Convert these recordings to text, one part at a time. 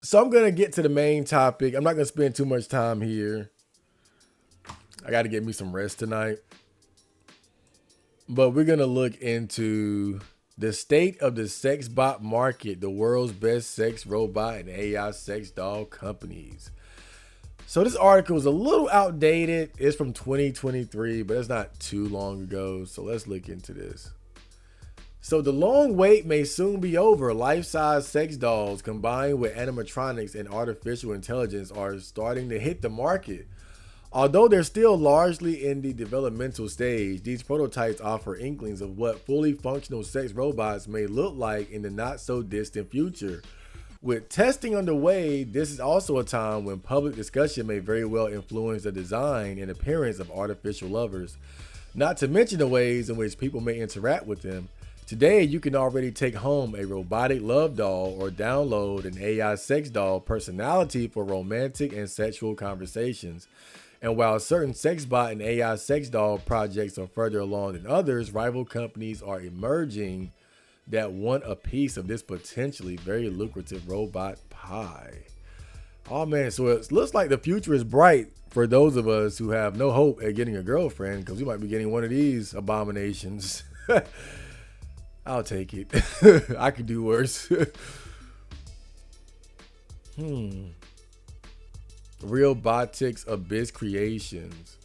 So I'm going to get to the main topic. I'm not going to spend too much time here. I got to get me some rest tonight. But we're going to look into the state of the sex bot market, the world's best sex robot and AI sex doll companies. So this article is a little outdated. It's from 2023, but it's not too long ago. So let's look into this. So the long wait may soon be over. Life-size sex dolls combined with animatronics and artificial intelligence are starting to hit the market. Although they're still largely in the developmental stage, these prototypes offer inklings of what fully functional sex robots may look like in the not so distant future. With testing underway, this is also a time when public discussion may very well influence the design and appearance of artificial lovers, not to mention the ways in which people may interact with them. Today, you can already take home a robotic love doll or download an AI sex doll personality for romantic and sexual conversations. And while certain sex bot and AI sex doll projects are further along than others, rival companies are emerging that want a piece of this potentially very lucrative robot pie. Oh man, so it looks like the future is bright for those of us who have no hope at getting a girlfriend because we might be getting one of these abominations. I'll take it. I could do worse. Realbotics Abyss Creations.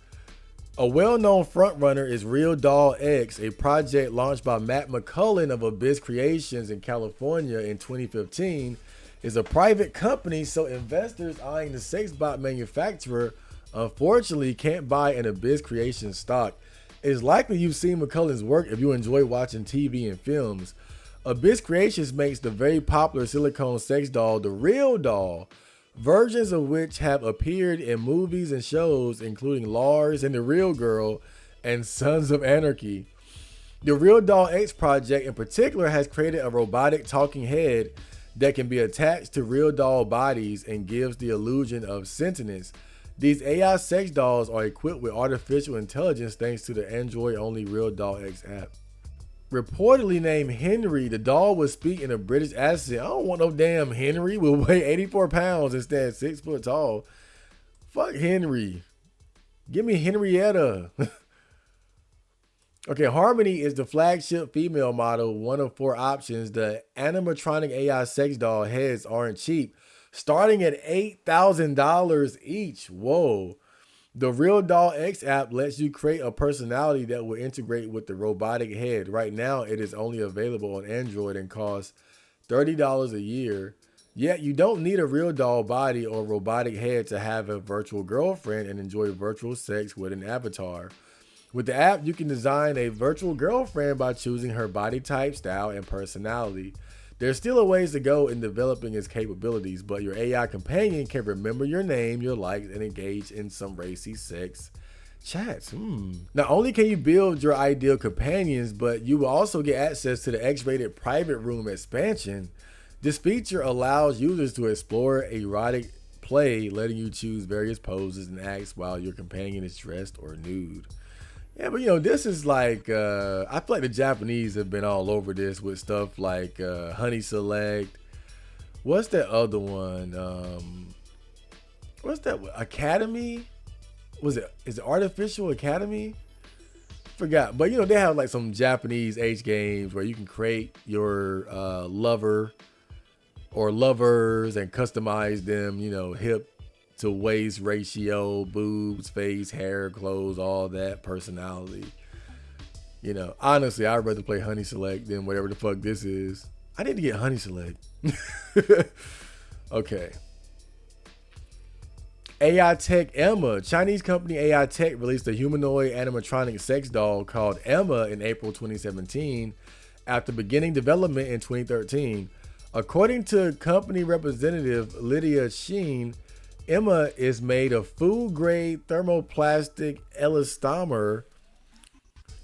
A well-known frontrunner is Real Doll X, a project launched by Matt McCullen of Abyss Creations in California in 2015. Is a private company, so investors eyeing the sexbot manufacturer unfortunately can't buy an Abyss Creations stock. It is likely you've seen McCullen's work if you enjoy watching TV and films. Abyss Creations makes the very popular silicone sex doll, the Real Doll, versions of which have appeared in movies and shows including Lars and the Real Girl and Sons of Anarchy. The Real Doll X project in particular has created a robotic talking head that can be attached to real doll bodies and gives the illusion of sentience. These AI sex dolls are equipped with artificial intelligence thanks to the Android-only Real Doll X app. Reportedly named Henry, the doll would speak in a British accent. I don't want no damn Henry. Will weigh 84 pounds instead 6 foot tall. Fuck Henry. Give me Henrietta. Okay, Harmony is the flagship female model, one of 4 options. The animatronic AI sex doll heads aren't cheap, starting at $8,000 each. Whoa. The Real Doll X app lets you create a personality that will integrate with the robotic head. Right now, it is only available on Android and costs $30 a year. Yet, you don't need a real doll body or robotic head to have a virtual girlfriend and enjoy virtual sex with an avatar. With the app, you can design a virtual girlfriend by choosing her body type, style, and personality. There's still a ways to go in developing its capabilities, but your AI companion can remember your name, your likes, and engage in some racy sex chats. Not only can you build your ideal companions, but you will also get access to the X-rated private room expansion. This feature allows users to explore erotic play, letting you choose various poses and acts while your companion is dressed or nude. Yeah, but this is like I feel like the Japanese have been all over this with stuff like Honey Select. What's that other one? What's that Academy? Is it Artificial Academy? Forgot. But they have like some Japanese H games where you can create your lover or lovers and customize them, hip to waist ratio, boobs, face, hair, clothes, all that personality. Honestly, I'd rather play Honey Select than whatever the fuck this is. I need to get Honey Select. Okay. AI Tech Emma. Chinese company AI Tech released a humanoid animatronic sex doll called Emma in April 2017 after beginning development in 2013. According to company representative Lydia Sheen, Emma is made of food-grade thermoplastic elastomer,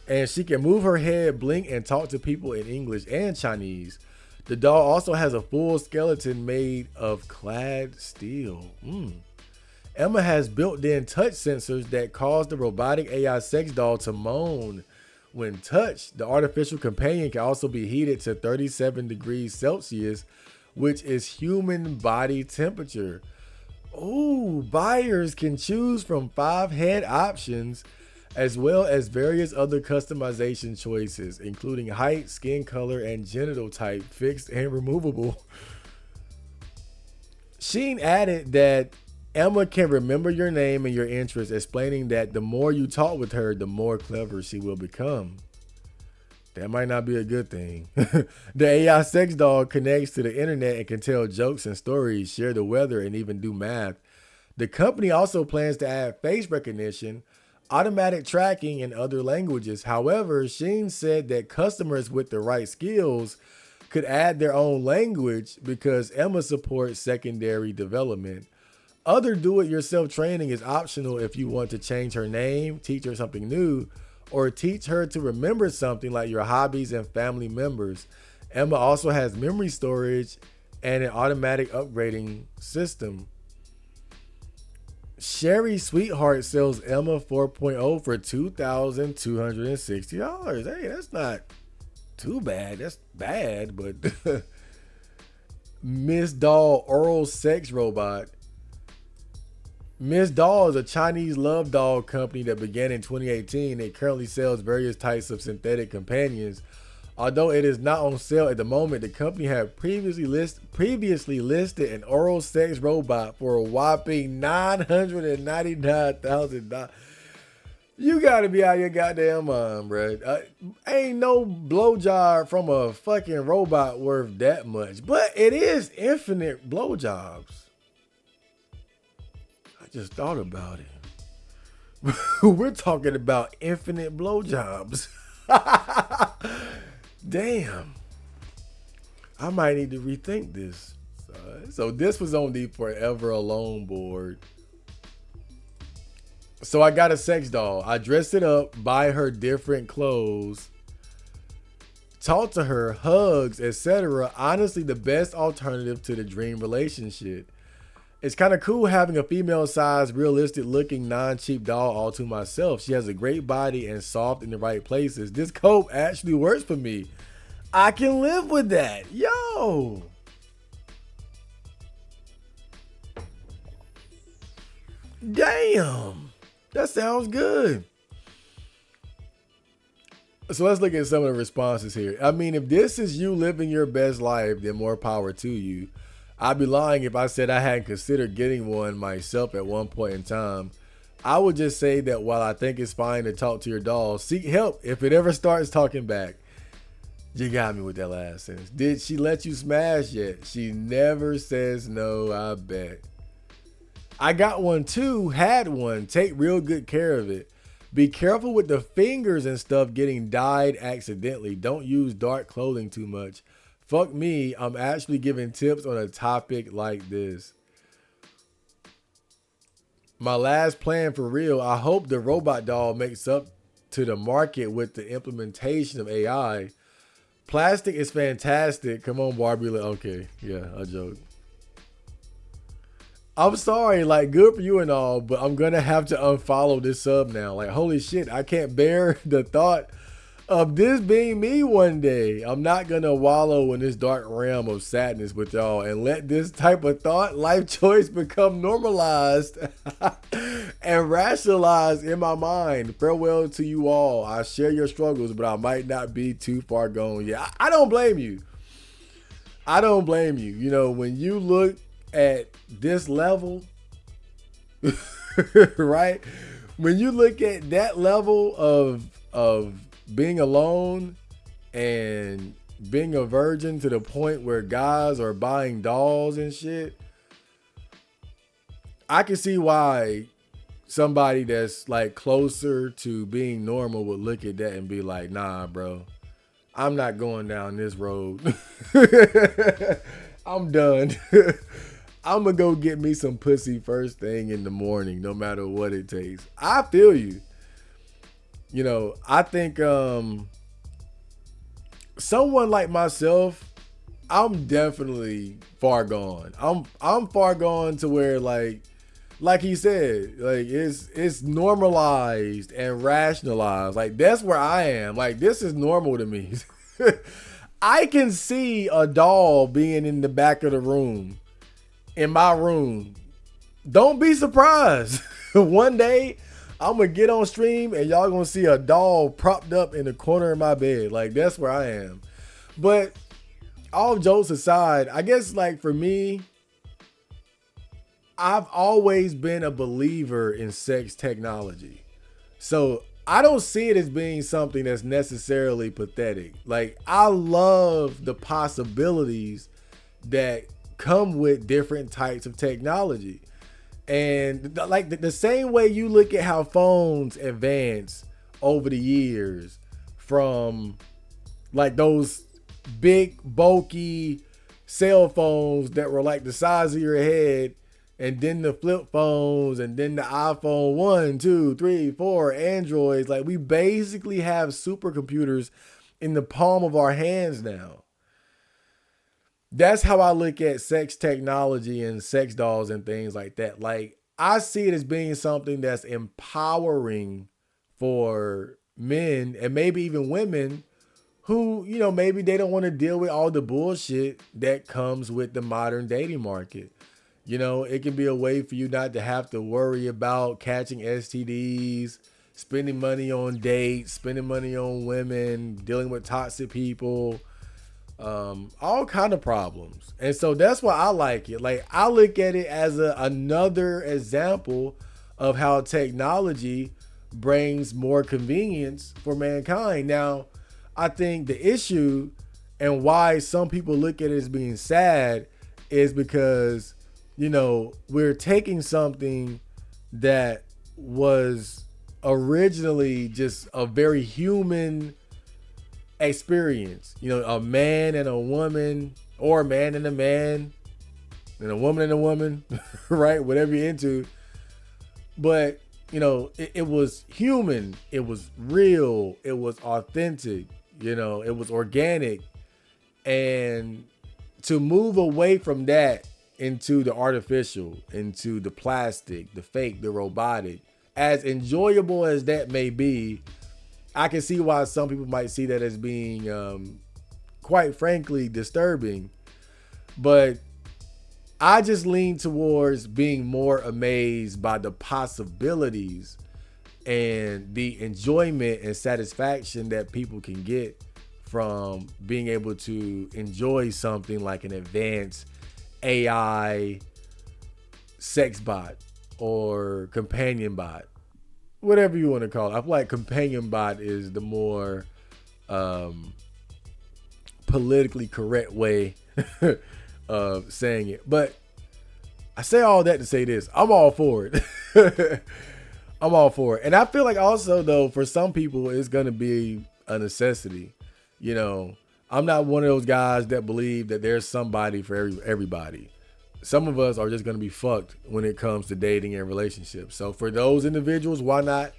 and she can move her head, blink, and talk to people in English and Chinese. The doll also has a full skeleton made of clad steel. Emma has built-in touch sensors that cause the robotic AI sex doll to moan when touched. The artificial companion can also be heated to 37 degrees Celsius which is human body temperature. Ooh, buyers can choose from 5 head options as well as various other customization choices, including height, skin color, and genital type, fixed and removable. Sheen added that Emma can remember your name and your interests, explaining that the more you talk with her, the more clever she will become. That might not be a good thing. The AI sex doll connects to the internet and can tell jokes and stories, share the weather, and even do math. The company also plans to add face recognition, automatic tracking, and other languages. However, Sheen said that customers with the right skills could add their own language because Emma supports secondary development. Other do-it-yourself training is optional if you want to change her name, teach her something new, or teach her to remember something like your hobbies and family members. Emma also has memory storage and an automatic upgrading system. Sherry Sweetheart sells Emma 4.0 for $2,260. Hey, that's not too bad. That's bad, but Miss Doll oral sex robot. Miss Doll is a Chinese love doll company that began in 2018. It currently sells various types of synthetic companions. Although it is not on sale at the moment, the company had previously listed an oral sex robot for a whopping $999,000. You gotta be out of your goddamn mind, bro. Ain't no blowjob from a fucking robot worth that much. But it is infinite blowjobs. Just thought about it. We're talking about infinite blowjobs. Damn. I might need to rethink this. So this was on the Forever Alone board. So I got a sex doll. I dressed it up, buy her different clothes, talk to her, hugs, etc. Honestly, the best alternative to the dream relationship. It's kind of cool having a female-sized, realistic-looking, non-cheap doll all to myself. She has a great body and soft in the right places. This coat actually works for me. I can live with that. Yo! Damn! That sounds good. So let's look at some of the responses here. I mean, if this is you living your best life, then more power to you. I'd be lying if I said I hadn't considered getting one myself at one point in time. I would just say that while I think it's fine to talk to your doll, seek help if it ever starts talking back. You got me with that last sentence. Did she let you smash yet? She never says no, I bet. I got one too, had one. Take real good care of it. Be careful with the fingers and stuff getting dyed accidentally. Don't use dark clothing too much. Fuck me, I'm actually giving tips on a topic like this. My last plan for real, I hope the robot doll makes up to the market with the implementation of AI. Plastic is fantastic. Come on, Barbie. Okay, yeah, I joke. I'm sorry, like, good for you and all, but I'm gonna have to unfollow this sub now. Like, holy shit, I can't bear the thought of this being me one day. I'm not gonna wallow in this dark realm of sadness with y'all and let this type of thought life choice become normalized and rationalized in my mind. Farewell to you all. I share your struggles, but I might not be too far gone. Yeah, I don't blame you. I don't blame you. You know, when you look at this level, right? When you look at that level of being alone and being a virgin to the point where guys are buying dolls and shit, I can see why somebody that's like closer to being normal would look at that and be like, nah, bro, I'm not going down this road. I'm done. I'm gonna go get me some pussy first thing in the morning, no matter what it takes. I feel you. You know, I think someone like myself, I'm definitely far gone. I'm far gone to where like he said, like it's normalized and rationalized. Like that's where I am. Like this is normal to me. I can see a doll being in the back of the room, in my room. Don't be surprised. One day, I'm going to get on stream and y'all going to see a doll propped up in the corner of my bed. Like, that's where I am. But all jokes aside, I guess, like, for me, I've always been a believer in sex technology. So I don't see it as being something that's necessarily pathetic. Like, I love the possibilities that come with different types of technology. And like the same way you look at how phones advance over the years, from like those big bulky cell phones that were like the size of your head, and then the flip phones, and then the iPhone 1, 2, 3, 4, Androids. Like, we basically have supercomputers in the palm of our hands now. That's how I look at sex technology and sex dolls and things like that. Like, I see it as being something that's empowering for men and maybe even women who, you know, maybe they don't want to deal with all the bullshit that comes with the modern dating market. You know, it can be a way for you not to have to worry about catching STDs, spending money on dates, spending money on women, dealing with toxic people, all kind of problems. And so that's why I like it. Like, I look at it as another example of how technology brings more convenience for mankind. Now, I think the issue and why some people look at it as being sad is because, you know, we're taking something that was originally just a very human experience. You know, a man and a woman, or a man and a man, and a woman, right? Whatever you're into. But, you know, it was human. It was real. It was authentic. You know, it was organic. And to move away from that into the artificial, into the plastic, the fake, the robotic, as enjoyable as that may be, I can see why some people might see that as being, quite frankly, disturbing. But I just lean towards being more amazed by the possibilities and the enjoyment and satisfaction that people can get from being able to enjoy something like an advanced AI sex bot or companion bot, whatever you want to call it. I feel like companion bot is the more politically correct way of saying it. But I say all that to say this: I'm all for it. I'm all for it. And I feel like also, though, for some people, it's going to be a necessity. You know, I'm not one of those guys that believe that there's somebody for everybody. Some of us are just going to be fucked when it comes to dating and relationships. So for those individuals, why not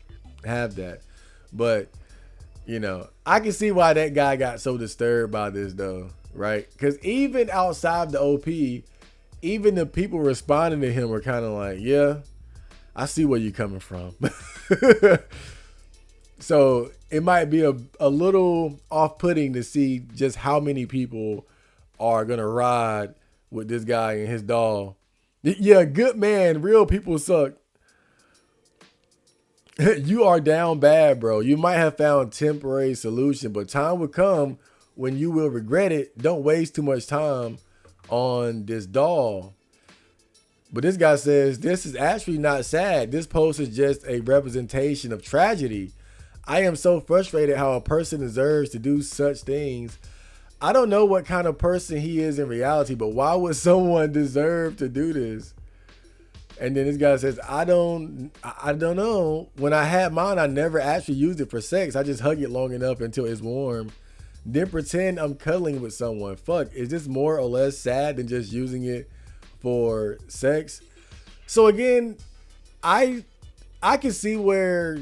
have that? But, you know, I can see why that guy got so disturbed by this, though, right? Because even outside the OP, even the people responding to him were kind of like, yeah, I see where you're coming from. So it might be a little off-putting to see just how many people are going to ride with this guy and his doll. Yeah, good man. Real people suck. You are down bad, bro. You might have found temporary solution, but time will come when you will regret it. Don't waste too much time on this doll. But this guy says, this is actually not sad. This post is just a representation of tragedy. I am so frustrated how a person deserves to do such things. I don't know what kind of person he is in reality, but why would someone deserve to do this? And then this guy says, I don't know. When I had mine, I never actually used it for sex. I just hug it long enough until it's warm. Then pretend I'm cuddling with someone. Fuck, is this more or less sad than just using it for sex? So again, I can see where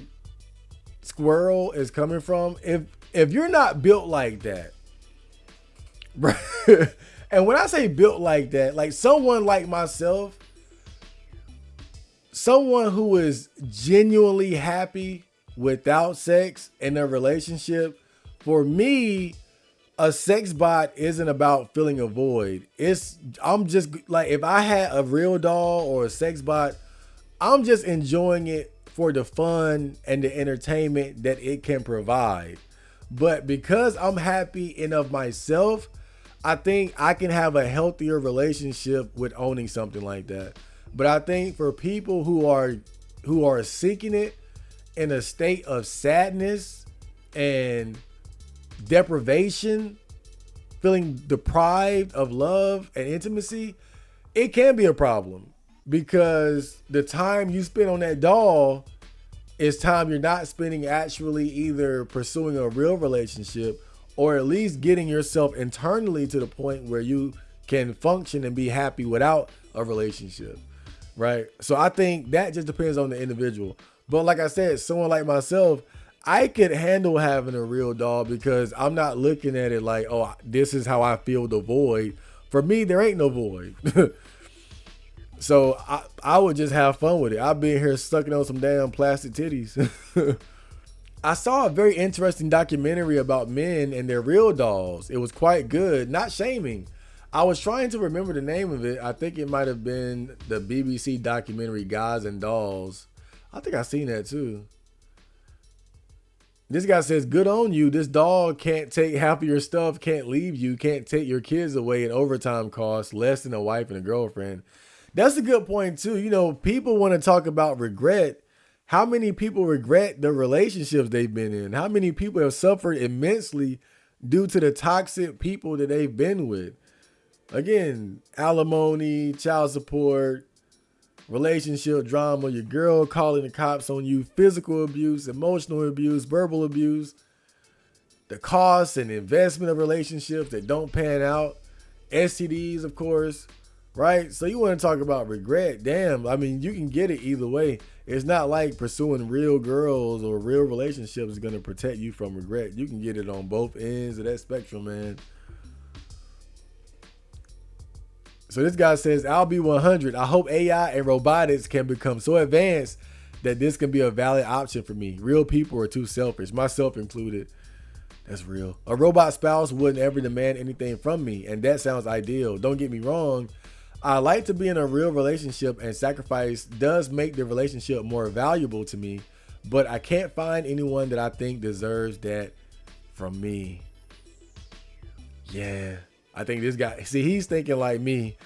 Squirrel is coming from. If you're not built like that, right? And when I say built like that, like someone like myself, someone who is genuinely happy without sex in a relationship, for me, a sex bot isn't about filling a void. I'm just like, if I had a real doll or a sex bot, I'm just enjoying it for the fun and the entertainment that it can provide. But because I'm happy in of myself, I think I can have a healthier relationship with owning something like that. But I think for people who are seeking it in a state of sadness and deprivation, feeling deprived of love and intimacy, it can be a problem because the time you spend on that doll is time you're not spending actually either pursuing a real relationship or at least getting yourself internally to the point where you can function and be happy without a relationship, right? So I think that just depends on the individual. But like I said, someone like myself, I could handle having a real doll because I'm not looking at it like, oh, this is how I feel the void. For me, there ain't no void. So I would just have fun with it. I've been here sucking on some damn plastic titties. I saw a very interesting documentary about men and their real dolls. It was quite good, not shaming. I was trying to remember the name of it. I think it might have been the BBC documentary Guys and Dolls. I think I seen that too. This guy says, good on you. This doll can't take half of your stuff, can't leave you, can't take your kids away at overtime costs, less than a wife and a girlfriend. That's a good point too. You know, people want to talk about regret. How many people regret the relationships they've been in? How many people have suffered immensely due to the toxic people that they've been with? Again, alimony, child support, relationship drama, your girl calling the cops on you, physical abuse, emotional abuse, verbal abuse, the cost and investment of relationships that don't pan out, STDs, of course, right? So you want to talk about regret? Damn, I mean, you can get it either way. It's not like pursuing real girls or real relationships is going to protect you from regret. You can get it on both ends of that spectrum, man. So this guy says, I'll be 100. I hope AI and robotics can become so advanced that this can be a valid option for me. Real people are too selfish, myself included. That's real. A robot spouse wouldn't ever demand anything from me, and that sounds ideal. Don't get me wrong. I like to be in a real relationship, and sacrifice does make the relationship more valuable to me, but I can't find anyone that I think deserves that from me. Yeah. I think this guy, see, he's thinking like me,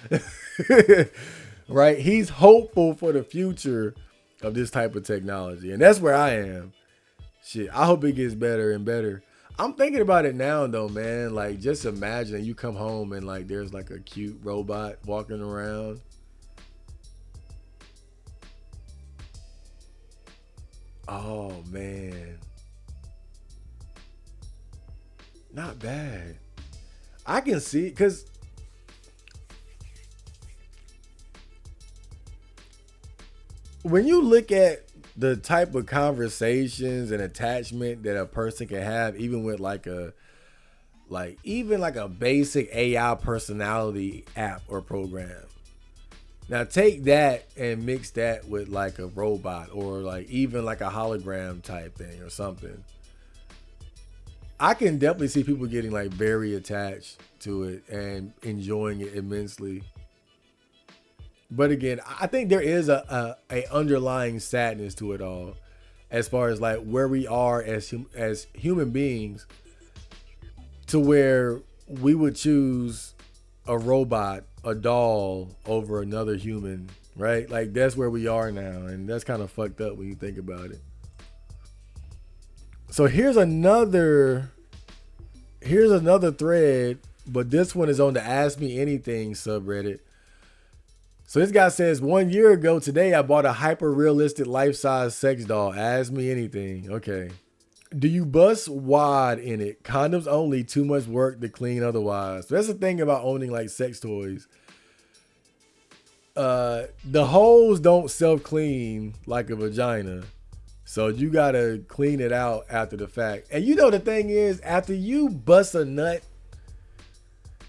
right? He's hopeful for the future of this type of technology. And that's where I am. Shit, I hope it gets better and better. I'm thinking about it now though, man. Like, just imagine you come home and like, there's like a cute robot walking around. Oh man. Not bad. I can see it because when you look at the type of conversations and attachment that a person can have, even with like a basic AI personality app or program. Now take that and mix that with like a robot or like even like a hologram type thing or something. I can definitely see people getting like very attached to it and enjoying it immensely. But again, I think there is a underlying sadness to it all, as far as like where we are as human beings, to where we would choose a robot, a doll over another human, right? Like that's where we are now, and that's kind of fucked up when you think about it. So here's another thread, but this one is on the Ask Me Anything subreddit. So this guy says, 1 year ago today, I bought a hyper realistic life-size sex doll. Ask me anything. Okay. Do you bust wad in it? Condoms only, too much work to clean otherwise. So that's the thing about owning like sex toys. The holes don't self-clean like a vagina. So you gotta clean it out after the fact. And you know the thing is, after you bust a nut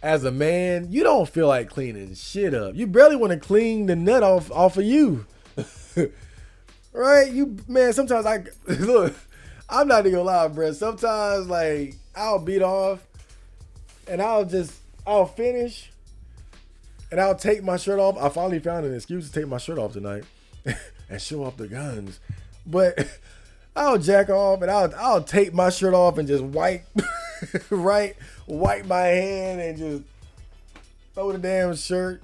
as a man, you don't feel like cleaning shit up. You barely want to clean the nut off of you. Right? Sometimes look, I'm not even gonna lie, bro. Sometimes like I'll beat off And I'll finish and I'll take my shirt off. I finally found an excuse to take my shirt off tonight and show off the guns. But I'll jack off and I'll take my shirt off and just wipe wipe my hand and just throw the damn shirt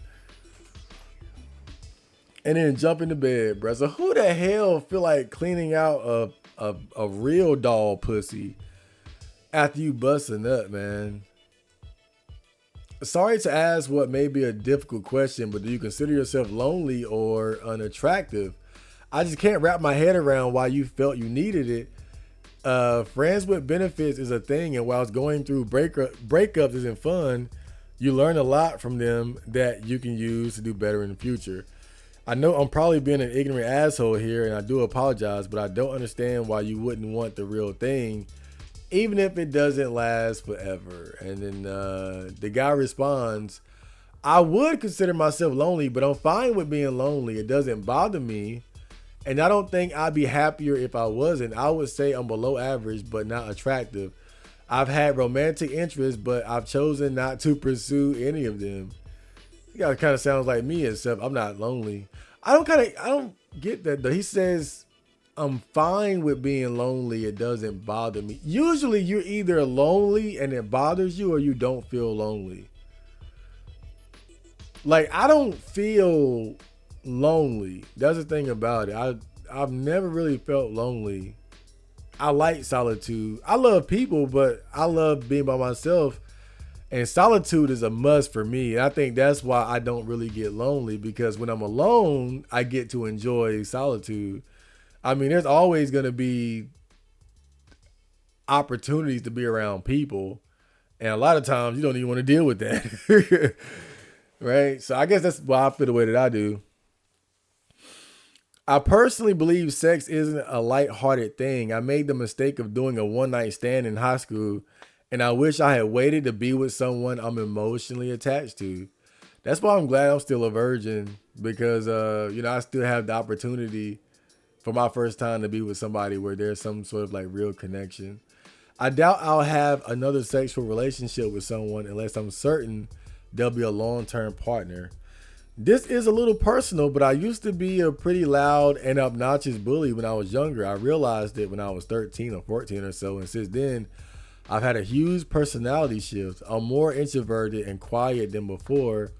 and then jump into bed, bro. So who the hell feel like cleaning out a real doll pussy after you busting up, man? Sorry to ask what may be a difficult question, but do you consider yourself lonely or unattractive? I just can't wrap my head around why you felt you needed it. Friends with benefits is a thing, and whilst going through breakups isn't fun, you learn a lot from them that you can use to do better in the future. I know I'm probably being an ignorant asshole here, and I do apologize, but I don't understand why you wouldn't want the real thing, even if it doesn't last forever. And then the guy responds, I would consider myself lonely, but I'm fine with being lonely. It doesn't bother me. And I don't think I'd be happier if I wasn't. I would say I'm below average, but not attractive. I've had romantic interests, but I've chosen not to pursue any of them. You guys kind of sounds like me, except I'm not lonely. I don't get that though. He says, I'm fine with being lonely. It doesn't bother me. Usually you're either lonely and it bothers you or you don't feel lonely. Like, I don't feel lonely. That's the thing about it. I've never really felt lonely. I like solitude. I love people, but I love being by myself. And solitude is a must for me. And I think that's why I don't really get lonely, because when I'm alone, I get to enjoy solitude. I mean, there's always going to be opportunities to be around people. And a lot of times you don't even want to deal with that. Right? So I guess that's why I feel the way that I do. I personally believe sex isn't a lighthearted thing. I made the mistake of doing a one-night stand in high school, and I wish I had waited to be with someone I'm emotionally attached to. That's why I'm glad I'm still a virgin, because I still have the opportunity for my first time to be with somebody where there's some sort of like real connection. I doubt I'll have another sexual relationship with someone unless I'm certain they'll be a long-term partner. This is a little personal, but I used to be a pretty loud and obnoxious bully when I was younger. I realized it when I was 13 or 14 or so, and since then, I've had a huge personality shift. I'm more introverted and quiet than before,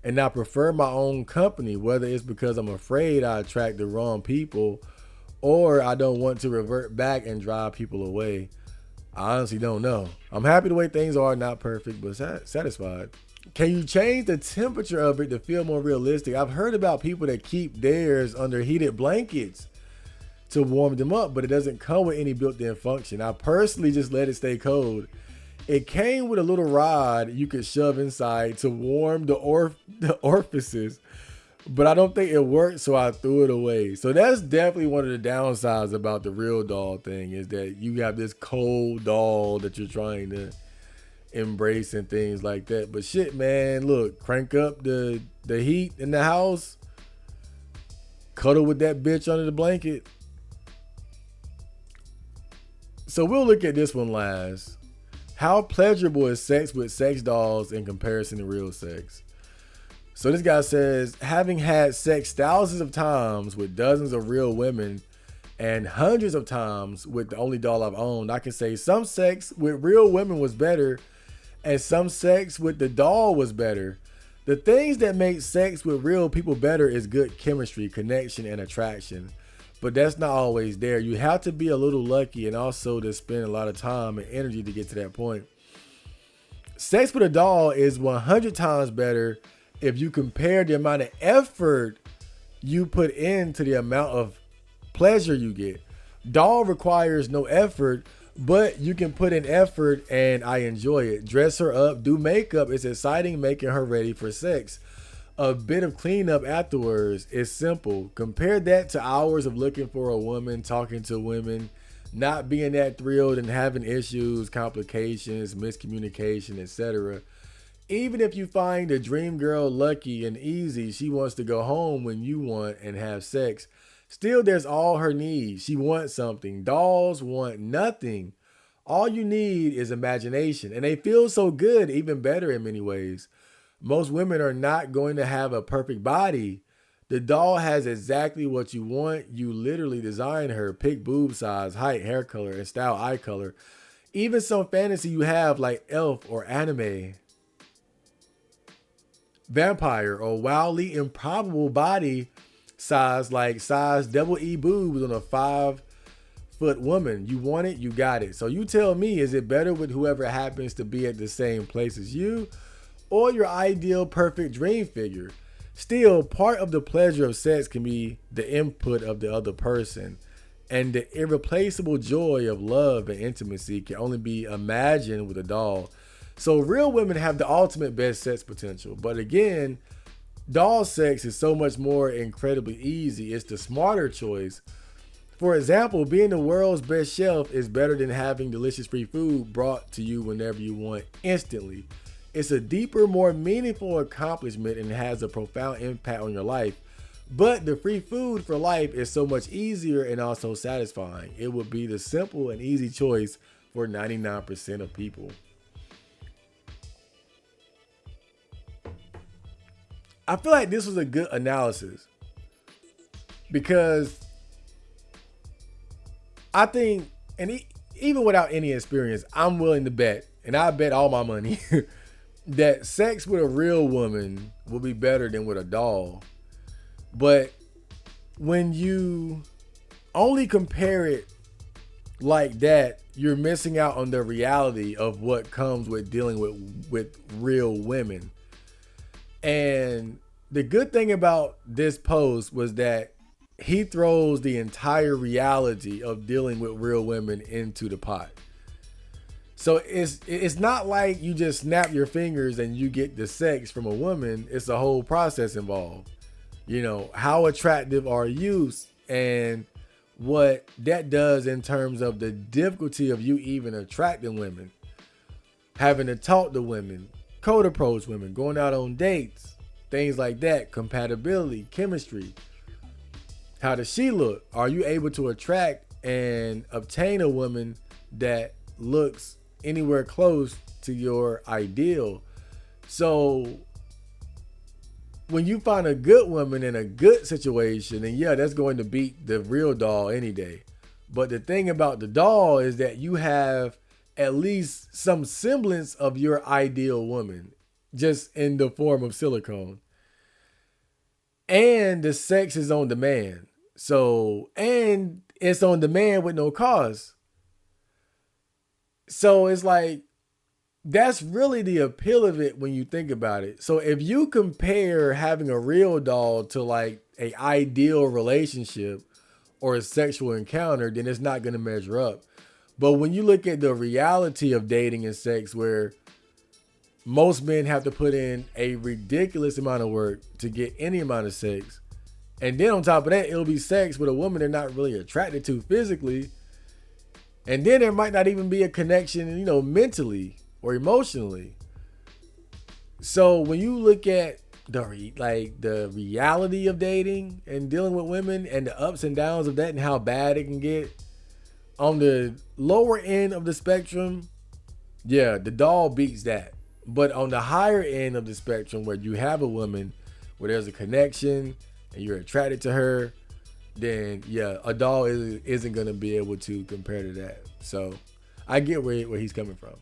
and I prefer my own company, whether it's because I'm afraid I attract the wrong people or I don't want to revert back and drive people away. I honestly don't know. I'm happy the way things are, not perfect, but satisfied. Can you change the temperature of it to feel more realistic? I've heard about people that keep theirs under heated blankets to warm them up, but it doesn't come with any built-in function. I personally just let it stay cold. It came with a little rod you could shove inside to warm the orifices, but I don't think it worked, so I threw it away. So that's definitely one of the downsides about the real doll thing, is that you have this cold doll that you're trying to embrace and things like that. But shit, man, look, crank up the heat in the house, cuddle with that bitch under the blanket. So we'll look at this one last. How pleasurable is sex with sex dolls in comparison to real sex? So this guy says, having had sex thousands of times with dozens of real women and hundreds of times with the only doll I've owned, I can say some sex with real women was better and some sex with the doll was better. The things that make sex with real people better is good chemistry, connection, and attraction. But that's not always there. You have to be a little lucky and also to spend a lot of time and energy to get to that point. Sex with a doll is 100 times better if you compare the amount of effort you put into the amount of pleasure you get. Doll requires no effort, but you can put in effort and I enjoy it. Dress her up, do makeup. It's exciting making her ready for sex. A bit of cleanup afterwards is simple. Compare that to hours of looking for a woman, talking to women, not being that thrilled and having issues, complications, miscommunication, etc. Even if you find a dream girl lucky and easy, she wants to go home when you want and have sex. Still, there's all her needs. She wants something. Dolls want nothing. All you need is imagination, and they feel so good, even better in many ways. Most women are not going to have a perfect body. The doll has exactly what you want. You literally design her, pick boob size, height, hair color, and style eye color. Even some fantasy you have like elf or anime, vampire, or wildly improbable body size like size double E boobs on a 5 foot woman. You want it, you got it. So you tell me, is it better with whoever happens to be at the same place as you, or your ideal perfect dream figure? Still, part of the pleasure of sex can be the input of the other person, and the irreplaceable joy of love and intimacy can only be imagined with a doll. So real women have the ultimate best sex potential. But again, doll sex is so much more incredibly easy. It's the smarter choice. For example, being the world's best chef is better than having delicious free food brought to you whenever you want instantly. It's a deeper, more meaningful accomplishment and has a profound impact on your life. But the free food for life is so much easier and also satisfying. It would be the simple and easy choice for 99% of people. I feel like this was a good analysis because I think, and even without any experience, I'm willing to bet, and I bet all my money, that sex with a real woman will be better than with a doll. But when you only compare it like that, you're missing out on the reality of what comes with dealing with real women. And the good thing about this post was that he throws the entire reality of dealing with real women into the pot. So it's not like you just snap your fingers and you get the sex from a woman. It's a whole process involved. You know, how attractive are you, and what that does in terms of the difficulty of you even attracting women, having to talk to women, code approach women, going out on dates, things like that, compatibility, chemistry. How does she look? Are you able to attract and obtain a woman that looks anywhere close to your ideal? So when you find a good woman in a good situation, and yeah, that's going to beat the real doll any day. But the thing about the doll is that you have at least some semblance of your ideal woman, just in the form of silicone. And the sex is on demand. So, and it's on demand with no cost. So it's like, that's really the appeal of it when you think about it. So if you compare having a real doll to like a ideal relationship or a sexual encounter, then it's not going to measure up. But when you look at the reality of dating and sex, where most men have to put in a ridiculous amount of work to get any amount of sex, and then on top of that, it'll be sex with a woman they're not really attracted to physically, and then there might not even be a connection, you know, mentally or emotionally. So when you look at the reality of dating and dealing with women and the ups and downs of that and how bad it can get, on the lower end of the spectrum, yeah, the doll beats that. But on the higher end of the spectrum, where you have a woman where there's a connection and you're attracted to her, then yeah, a doll isn't going to be able to compare to that. So I get where he's coming from.